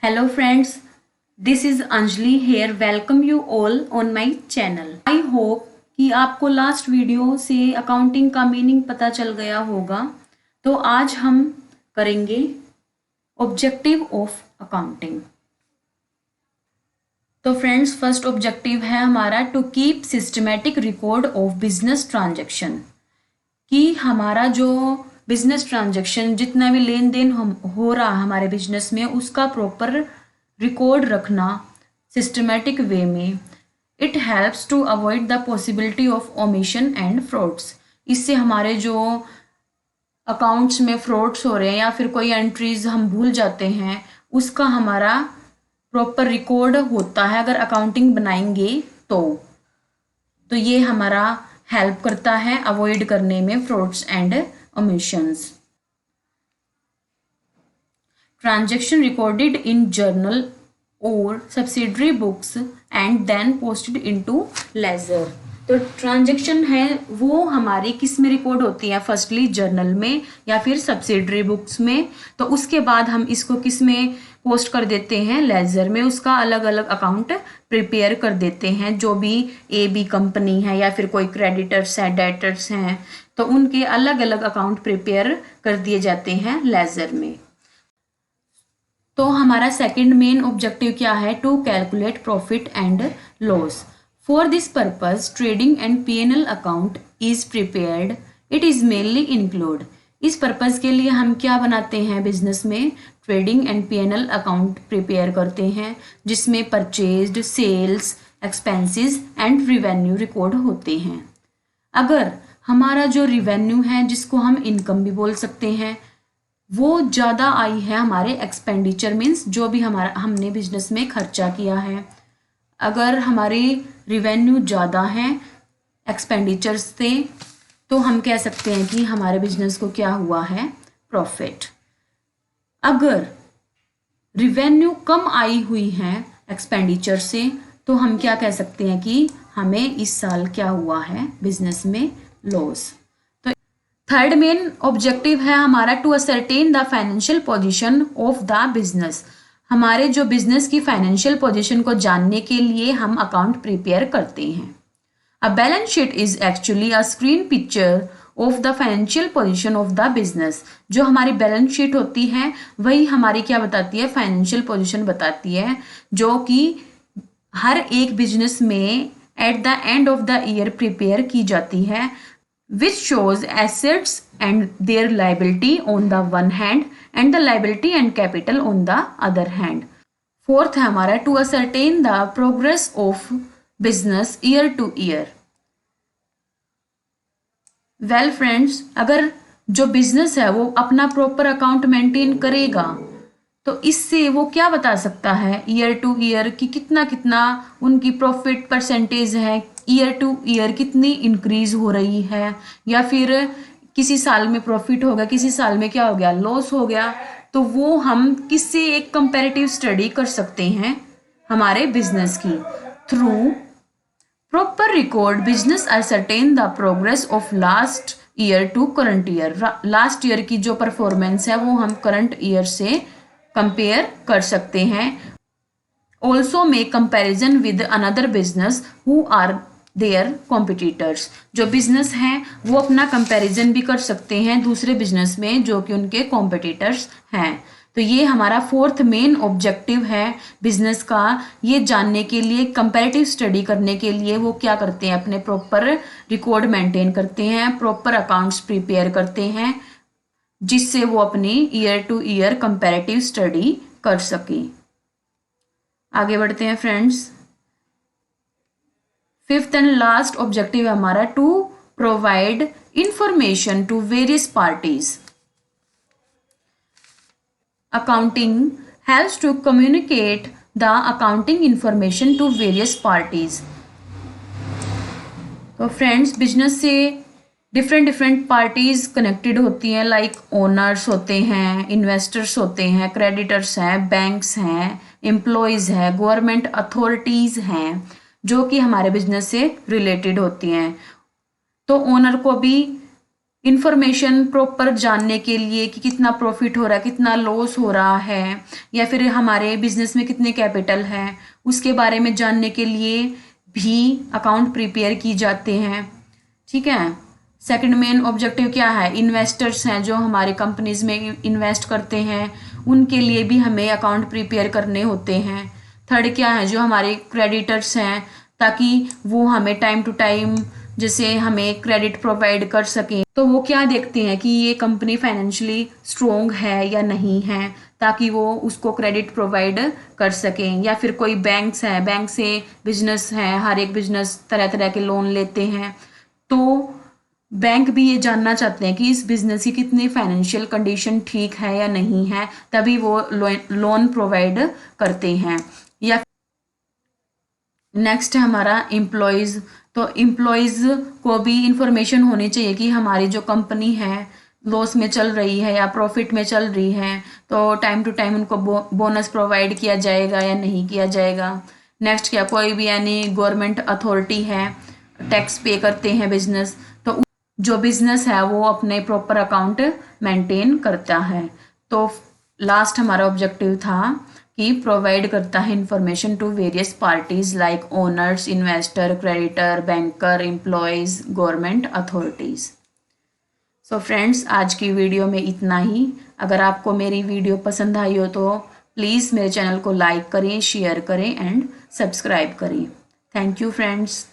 Hello friends, this is Anjali here. Welcome you all on my channel. I hope कि आपको last video से accounting का meaning पता चल गया होगा। तो आज हम करेंगे ऑब्जेक्टिव ऑफ अकाउंटिंग। तो फ्रेंड्स, फर्स्ट ऑब्जेक्टिव है हमारा to keep systematic record of business transaction, कि हमारा जो बिजनेस ट्रांजैक्शन जितना भी लेन देन हो रहा हमारे बिजनेस में उसका प्रॉपर रिकॉर्ड रखना सिस्टमेटिक वे में। It helps to avoid the possibility of omission and frauds. इससे हमारे जो अकाउंट्स में फ्रॉड्स हो रहे हैं या फिर कोई एंट्रीज हम भूल जाते हैं उसका हमारा प्रॉपर रिकॉर्ड होता है अगर अकाउंटिंग बनाएंगे तो ये हमारा हेल्प करता है अवॉइड करने में frauds and omissions. Transaction recorded in journal or subsidiary books and then posted into ledger. तो ट्रांजेक्शन है वो हमारी किस में रिकॉर्ड होती है, फर्स्टली जर्नल में या फिर सब्सिडरी बुक्स में। तो उसके बाद हम इसको किस में पोस्ट कर देते हैं, लेजर में। उसका अलग अलग अकाउंट प्रिपेयर कर देते हैं। जो भी ए बी कंपनी है या फिर कोई क्रेडिटर्स है, डेटर्स हैं, तो उनके अलग अलग अकाउंट प्रिपेयर कर दिए जाते हैं लेजर में। तो हमारा सेकंड मेन ऑब्जेक्टिव क्या है, to calculate profit and loss. For this purpose trading and P&L account is prepared. It is mainly include. इस पर्पज के लिए हम क्या बनाते हैं, बिजनेस में trading and P&L account prepare करते हैं जिसमें purchased, sales, expenses and revenue record होते हैं। अगर हमारा जो रिवेन्यू है जिसको हम इनकम भी बोल सकते हैं वो ज़्यादा आई है, हमारे एक्सपेंडिचर मीन्स जो भी हमारा हमने बिजनेस में खर्चा किया है, अगर हमारी रिवेन्यू ज़्यादा है एक्सपेंडिचर्स से, तो हम कह सकते हैं कि हमारे बिजनेस को क्या हुआ है, प्रॉफिट। अगर रिवेन्यू कम आई हुई है एक्सपेंडिचर से तो हम क्या कह सकते हैं कि हमें इस साल क्या हुआ है, बिजनेस में लॉस। तो थर्ड मेन ऑब्जेक्टिव है हमारा to ascertain the financial position of the business. हमारे जो बिजनेस की फाइनेंशियल पोजीशन को जानने के लिए हम अकाउंट प्रिपेयर करते हैं। A balance sheet is actually a screen picture of the financial position of the business. जो हमारी बैलेंस शीट होती है वही हमारी क्या बताती है, फाइनेंशियल पोजीशन बताती है, जो कि हर एक बिजनेस में at the end of the year prepare की जाती है, which shows assets and their liability on the one hand and the liability and capital on the other hand. Fourth है हमारा to ascertain the progress of business year to year. Well friends, अगर जो business है वो अपना proper account maintain करेगा तो इससे वो क्या बता सकता है ईयर टू ईयर कि कितना कितना उनकी प्रॉफिट परसेंटेज है, ईयर टू ईयर कितनी इंक्रीज हो रही है, या फिर किसी साल में प्रॉफिट होगा, किसी साल में क्या हो गया, लॉस हो गया। तो वो हम किससे एक कंपैरेटिव स्टडी कर सकते हैं हमारे बिजनेस की, through proper record business ascertain the progress of last year to current year. Last year की जो परफॉर्मेंस है वो हम करंट ईयर से कंपेयर कर सकते हैं। Also make comparison with another business who are their competitors. जो बिजनेस हैं वो अपना कंपैरिजन भी कर सकते हैं दूसरे बिजनेस में जो कि उनके कॉम्पिटिटर्स हैं। तो ये हमारा फोर्थ मेन ऑब्जेक्टिव है बिजनेस का, ये जानने के लिए, कंपैरेटिव स्टडी करने के लिए वो क्या करते हैं, अपने प्रॉपर रिकॉर्ड मेंटेन करते हैं, प्रॉपर अकाउंट्स प्रिपेयर करते हैं जिससे वो अपनी year to year comparative study कर सके। आगे बढ़ते हैं friends. Fifth and last objective है हमारा to provide information to various parties. Accounting helps to communicate the accounting information to various parties. तो फ्रेंड्स, बिजनेस से डिफरेंट पार्टीज कनेक्टेड होती हैं, लाइक ओनर्स होते हैं, इन्वेस्टर्स होते हैं, क्रेडिटर्स हैं, बैंक्स हैं, एम्प्लॉयज है, गवर्नमेंट अथॉरिटीज हैं जो कि हमारे बिजनेस से रिलेटेड होती हैं। तो ओनर को भी इंफॉर्मेशन प्रॉपर जानने के लिए कि कितना प्रॉफिट हो रहा है, कितना लॉस हो रहा है, या फिर हमारे बिजनेस में कितने कैपिटल है, उसके बारे में जानने के लिए भी अकाउंट प्रिपेयर की जाते हैं। ठीक है। सेकंड मेन ऑब्जेक्टिव क्या है, इन्वेस्टर्स हैं जो हमारे कंपनीज में इन्वेस्ट करते हैं, उनके लिए भी हमें अकाउंट प्रिपेयर करने होते हैं। थर्ड क्या है, जो हमारे क्रेडिटर्स हैं, ताकि वो हमें टाइम टू टाइम जैसे हमें क्रेडिट प्रोवाइड कर सकें, तो वो क्या देखते हैं कि ये कंपनी फाइनेंशियली स्ट्रोंग है या नहीं है, ताकि वो उसको क्रेडिट प्रोवाइड कर सकें। या फिर कोई बैंक्स है, बैंक से बिजनेस है, हर एक बिजनेस तरह तरह के लोन लेते हैं, तो बैंक भी ये जानना चाहते हैं कि इस बिजनेस की कितनी फाइनेंशियल कंडीशन ठीक है या नहीं है, तभी वो लोन प्रोवाइड करते हैं। या नेक्स्ट है हमारा एम्प्लॉयज़। तो एम्प्लॉयज़ को भी इंफॉर्मेशन होनी चाहिए कि हमारी जो कंपनी है लॉस में चल रही है या प्रॉफिट में चल रही है, तो टाइम टू टाइम उनको बोनस प्रोवाइड किया जाएगा या नहीं किया जाएगा। नेक्स्ट क्या, कोई भी यानी गवर्नमेंट अथॉरिटी है, टैक्स पे करते हैं बिजनेस, तो जो बिजनेस है वो अपने प्रॉपर अकाउंट मेंटेन करता है। तो लास्ट हमारा ऑब्जेक्टिव था कि प्रोवाइड करता है information to various parties like owners, investor, creditor, banker, employees, government authorities. So friends, आज की वीडियो में इतना ही। अगर आपको मेरी वीडियो पसंद आई हो तो प्लीज़ मेरे चैनल को लाइक करें, शेयर करें एंड सब्सक्राइब करें। Thank you friends.